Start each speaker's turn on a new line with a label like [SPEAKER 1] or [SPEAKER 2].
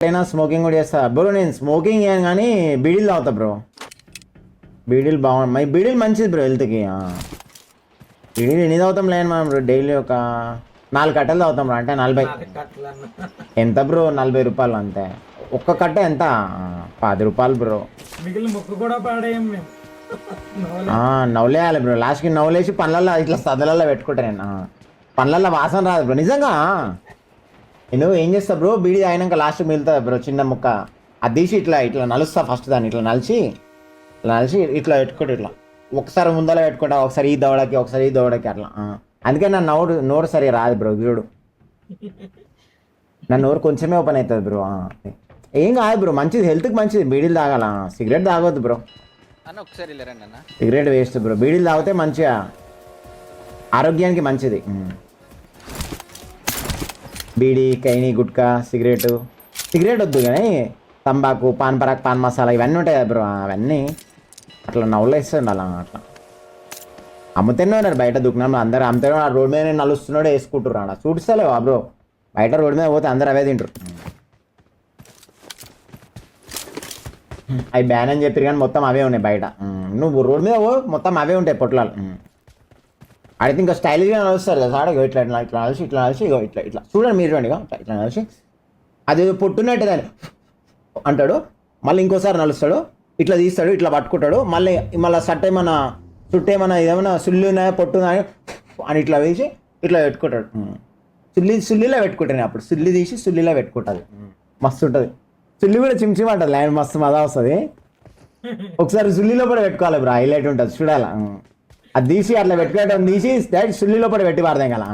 [SPEAKER 1] అయినా స్మోకింగ్ కూడా చేస్తా బ్రో. నేను స్మోకింగ్ చేయను కానీ బీడీలు తాగుతా బ్రో. బీడీలు బాగుంది, బీడీలు మంచిది బ్రో హెల్త్కి. బీడీలు ఎన్ని తాగుతాం లేని మనం బ్రో, డైలీ ఒక 4 కట్టలు తాగుతాం బ్రో. అంటే 40 ఎంత బ్రో? 40 రూపాయలు అంతే. ఒక్క కట్ట ఎంత? 10 రూపాయలు బ్రో. నవ్వులేయాలి బ్రో. లాస్ట్కి నవ్వులేసి పనులలో ఇట్లా సదలలో పెట్టుకుంటా నేను. పనులలో వాసన రాదు బ్రో నిజంగా. నేను ఏం చేస్తా బ్రో, బీడీ అయినాక లాస్ట్ మిగులుతుంది బ్రో చిన్న ముక్క, అది తీసి ఇట్లా ఇట్లా నలుస్తా. ఫస్ట్ దాన్ని ఇట్లా నలిచి ఇట్లా పెట్టుకుంటా. ఇట్లా ఒకసారి ముందర పెట్టుకుంటా, ఒకసారి ఈ దవడకి ఒకసారి ఈ దవడకి అట్లా. అందుకే నా నోరు సరిగా రాదు బ్రో. చూడు నా నోరు కొంచెమే ఓపెన్ అవుతుంది బ్రో. ఏం కాదు బ్రో, మంచిది హెల్త్కి మంచిది. బీడీలు తాగాల, సిగరెట్ తాగొద్దు బ్రో. Cigarette waste bro. బీడీలు తాగితే మంచిగా ఆరోగ్యానికి మంచిది. బీడీ, కైని, గుట్కా, సిగరెట్ వద్దు కానీ తంబాకు, పాన్ పరాక్, పాన్ మసాలా ఇవన్నీ ఉంటాయి కదా బ్రో. అవన్నీ అట్లా నవ్వులో ఇస్తుండ అలా. అట్లా అమ్ముతూనే ఉన్నారు బయట దుకాణంలో. అందరూ అమ్ముతారు. ఆ రోడ్ మీద నలుస్తున్నాడు వేసుకుంటారు. అక్కడ చూడిస్తలేవా బ్రో? బయట రోడ్ మీద పోతే అందరు అవే తింటారు. అవి బ్యాన్ అని చెప్పారు కానీ మొత్తం అవే ఉన్నాయి బయట. నువ్వు రోడ్ మీద మొత్తం అవే ఉంటాయి పొట్లాలు. అడిగితే ఇంకా స్టైల్గా నడుస్తారు కదా సార్. ఇట్లా నలిసి ఇట్లా చూడండి మీరు చూడండి. ఇట్లా నలిసి అది పొట్టున్నట్టు దాన్ని అంటాడు. మళ్ళీ ఇంకోసారి నలుస్తాడు, ఇట్లా తీస్తాడు, ఇట్లా పట్టుకుంటాడు. మళ్ళీ సట్ ఏమన్నా చుట్టేమన్నా ఏమైనా సుల్లి ఉన్నాయా పొట్టు ఉన్నాయా అని ఇట్లా వేసి ఇట్లా పెట్టుకుంటాడు. సుల్లిలో పెట్టుకుంటాను. అప్పుడు సుల్లి తీసి సుల్లిలో పెట్టుకుంటుంది. మస్తు ఉంటుంది. సుల్లి కూడా చిమ్చిమంటుంది. ల్యాండ్ మస్తు మజా వస్తుంది. ఒకసారి సుల్లిలో కూడా పెట్టుకోవాలి బ్రో, హైలైట్ ఉంటుంది చూడాలా. అది తీసి అట్లా పెట్టుకోవడం తీసి డైరెక్ట్ సుల్లిలో కూడా పెట్టి పారదాం కదా.